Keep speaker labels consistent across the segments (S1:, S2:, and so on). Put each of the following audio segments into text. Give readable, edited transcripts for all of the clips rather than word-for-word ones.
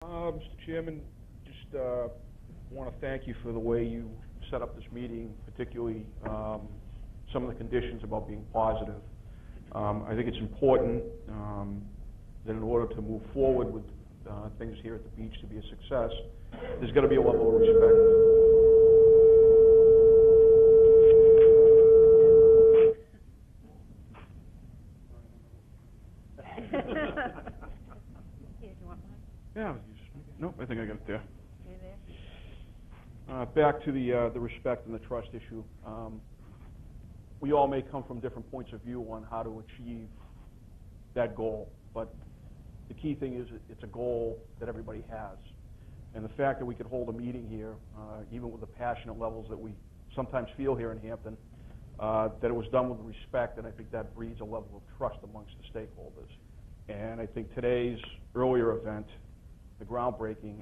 S1: Mr. Chairman, just want to thank you for the way you set up this meeting, particularly some of the conditions about being positive. I think it's important that in order to move forward with things here at the beach to be a success, there's got to be a level of respect. Yeah, nope, I think I got it there. Back to the respect and the trust issue. We all may come from different points of view on how to achieve that goal, but the key thing is it's a goal that everybody has. And the fact that we could hold a meeting here, even with the passionate levels that we sometimes feel here in Hampton, that it was done with respect, and I think that breeds a level of trust amongst the stakeholders. And I think today's earlier event, the groundbreaking,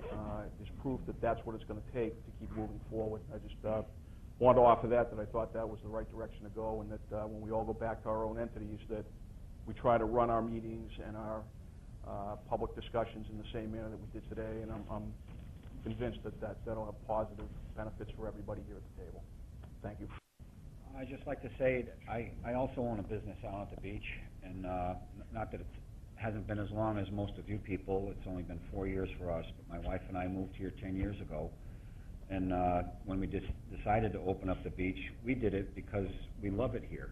S1: is proof that that's what it's going to take to keep moving forward. I just wanted to offer that I thought that was the right direction to go, and that when we all go back to our own entities, that we try to run our meetings and our public discussions in the same manner that we did today, and I'm convinced that'll have positive benefits for everybody here at the table. Thank you.
S2: I'd just like to say that I also own a business out at the beach, and not that it hasn't been as long as most of you people. It's only been 4 years for us, but my wife and I moved here 10 years ago. And when we just decided to open up the beach, we did it because we love it here.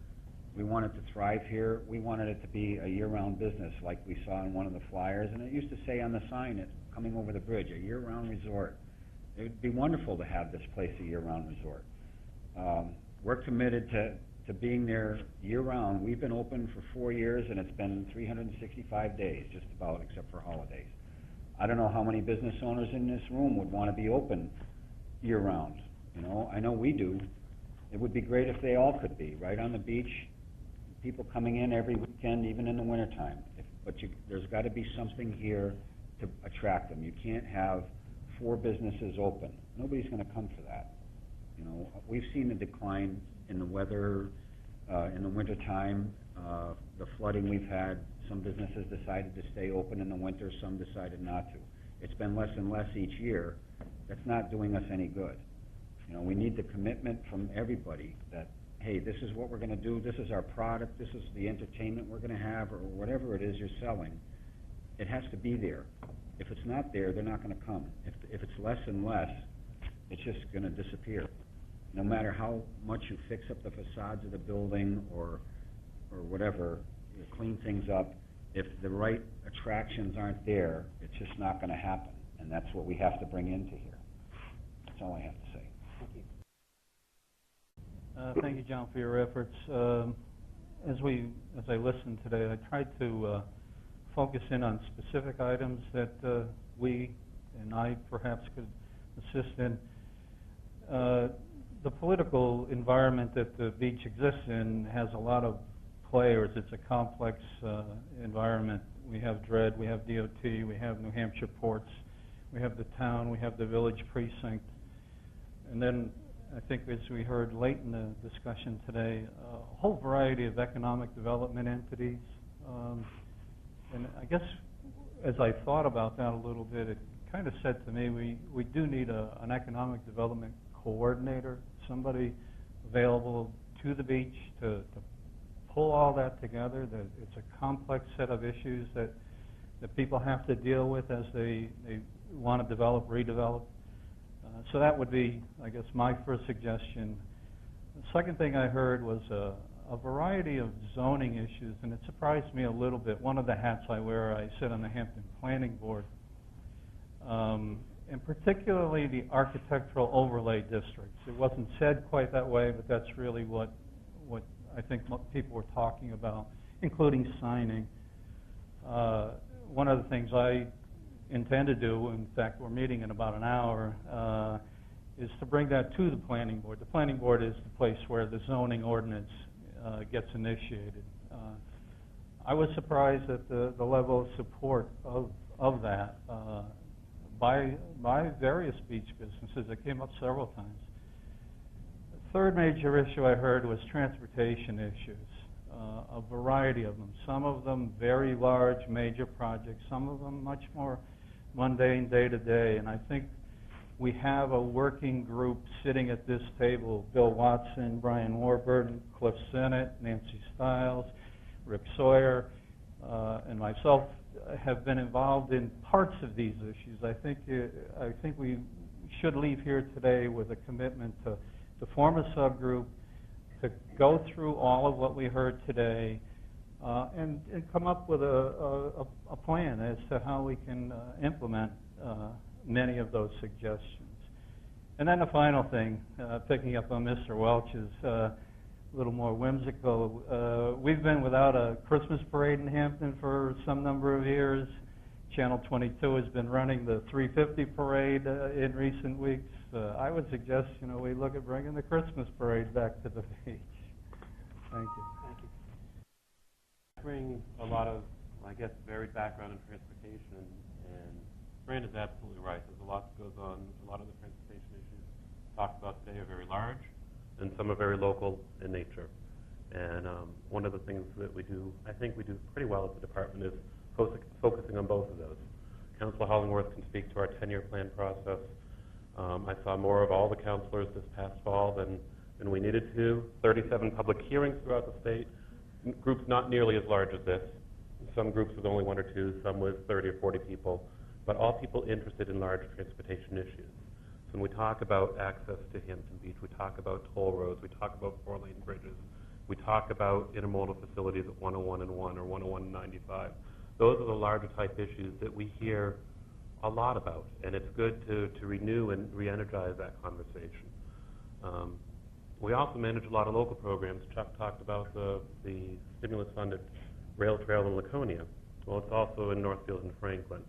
S2: We wanted to thrive here. We wanted it to be a year-round business, like we saw in one of the flyers. And it used to say on the sign coming over the bridge, a year-round resort. It would be wonderful to have this place a year-round resort. We're committed to being there year-round. We've been open for 4 years, and it's been 365 days, just about, except for holidays. I don't know how many business owners in this room would want to be open year-round. You know, I know we do. It would be great if they all could be, right on the beach, people coming in every weekend, even in the wintertime. But there's got to be something here to attract them. You can't have 4 businesses open. Nobody's going to come for that. You know, we've seen the decline in the weather, in the wintertime, the flooding we've had. Some businesses decided to stay open in the winter, some decided not to. It's been less and less each year. That's not doing us any good. You know, we need the commitment from everybody that, hey, this is what we're going to do, this is our product, this is the entertainment we're going to have, or whatever it is you're selling. It has to be there. If it's not there, they're not going to come. If it's less and less, it's just going to disappear. No matter how much you fix up the facades of the building or whatever, you clean things up, if the right attractions aren't there, it's just not going to happen. And that's what we have to bring into here. That's all I have to say.
S3: Thank you. Thank you, John, for your efforts. As I listened today, I tried to focus in on specific items that we and I perhaps could assist in. The political environment that the beach exists in has a lot of players. It's a complex environment. We have DRED, we have DOT, we have New Hampshire Ports, we have the town, we have the village precinct. And then I think as we heard late in the discussion today, a whole variety of economic development entities. And I guess as I thought about that a little bit, it kind of said to me we do need an economic development coordinator, somebody available to the beach to pull all that together. That it's a complex set of issues that people have to deal with as they want to develop, redevelop. So that would be, I guess, my first suggestion. The second thing I heard was a variety of zoning issues, and it surprised me a little bit. One of the hats I wear, I sit on the Hampton Planning Board. And particularly the architectural overlay districts. It wasn't said quite that way, but that's really what I think people were talking about, including signing. One of the things I intend to do, in fact we're meeting in about an hour, is to bring that to the planning board. The planning board is the place where the zoning ordinance gets initiated. I was surprised at the level of support of that. By various beach businesses. It came up several times. The third major issue I heard was transportation issues, a variety of them. Some of them very large, major projects. Some of them much more mundane day to day. And I think we have a working group sitting at this table: Bill Watson, Brian Warburton, Cliff Sennett, Nancy Stiles, Rick Sawyer, and myself have been involved in parts of these issues. I think we should leave here today with a commitment to form a subgroup, to go through all of what we heard today, and come up with a plan as to how we can implement many of those suggestions. And then the final thing, picking up on Mr. Welch's a little more whimsical, we've been without a Christmas parade in Hampton for some number of years. Channel 22 has been running the 350 parade in recent weeks. I would suggest, we look at bringing the Christmas parade back to the beach. Thank you.
S4: Thank you. I bring a lot of, varied background in transportation, and Fran is absolutely right. There's a lot that goes on. A lot of the transportation issues talked about today are very large, and some are very local in nature. And one of the things that we do, I think we do pretty well at the department, is focusing on both of those. Councilor Hollingworth can speak to our 10-year plan process. I saw more of all the councilors this past fall than we needed to. 37 public hearings throughout the state. Groups not nearly as large as this. Some groups with only 1 or 2, some with 30 or 40 people, but all people interested in large transportation issues. So when we talk about access to Hampton Beach, we talk about toll roads, we talk about 4-lane bridges, we talk about intermodal facilities at 101 and 1 or 101 and 95. Those are the larger type issues that we hear a lot about, and it's good to renew and re-energize that conversation. We also manage a lot of local programs. Chuck talked about the stimulus-funded rail trail in Laconia. Well, it's also in Northfield and Franklin.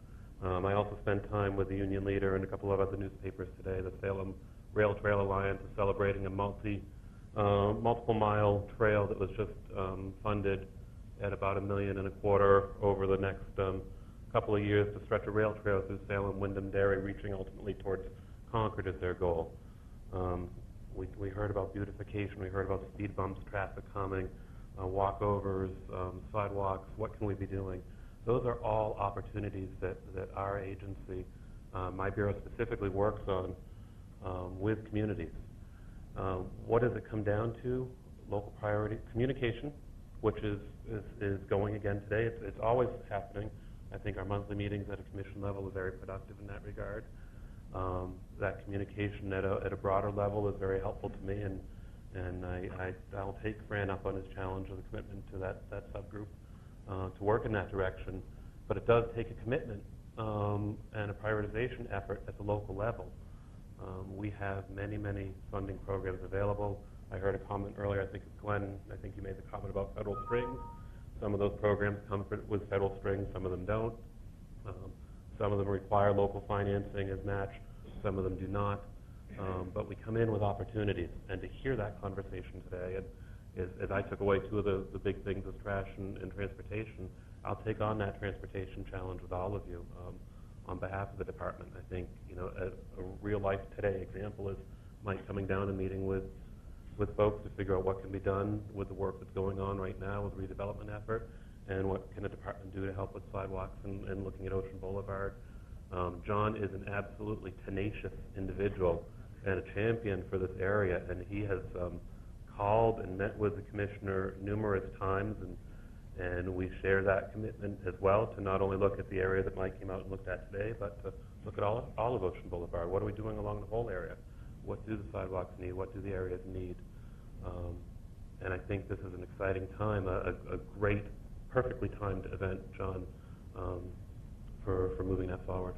S4: I also spent time with the union leader and a couple of other newspapers today. The Salem Rail Trail Alliance is celebrating a multiple-mile trail that was just funded at about $1.25 million over the next couple of years to stretch a rail trail through Salem, Wyndham Dairy, reaching ultimately towards Concord as their goal. We heard about beautification, we heard about speed bumps, traffic calming, walkovers, sidewalks. What can we be doing? Those are all opportunities that our agency, my bureau specifically, works on with communities. What does it come down to? Local priority, communication, which is going again today. It's always happening. I think our monthly meetings at a commission level are very productive in that regard. That communication at a broader level is very helpful to me, and I'll take Fran up on his challenge of the commitment to that subgroup to work in that direction. But it does take a commitment and a prioritization effort at the local level. We have many funding programs available. I heard a comment earlier, I think it's Glenn, I think you made the comment about federal strings. Some of those programs come with federal strings, some of them don't. Some of them require local financing as match, some of them do not. But we come in with opportunities, and to hear that conversation today, and as I took away 2 of the big things as trash and transportation, I'll take on that transportation challenge with all of you on behalf of the department. I think, a real life today example is Mike coming down and meeting with folks to figure out what can be done with the work that's going on right now with the redevelopment effort, and what can the department do to help with sidewalks and looking at Ocean Boulevard. John is an absolutely tenacious individual and a champion for this area, and he has called and met with the commissioner numerous times, and we share that commitment as well to not only look at the area that Mike came out and looked at today, but to look at all of Ocean Boulevard. What are we doing along the whole area? What do the sidewalks need? What do the areas need? And I think this is an exciting time, a great, perfectly timed event, John, for moving that forward.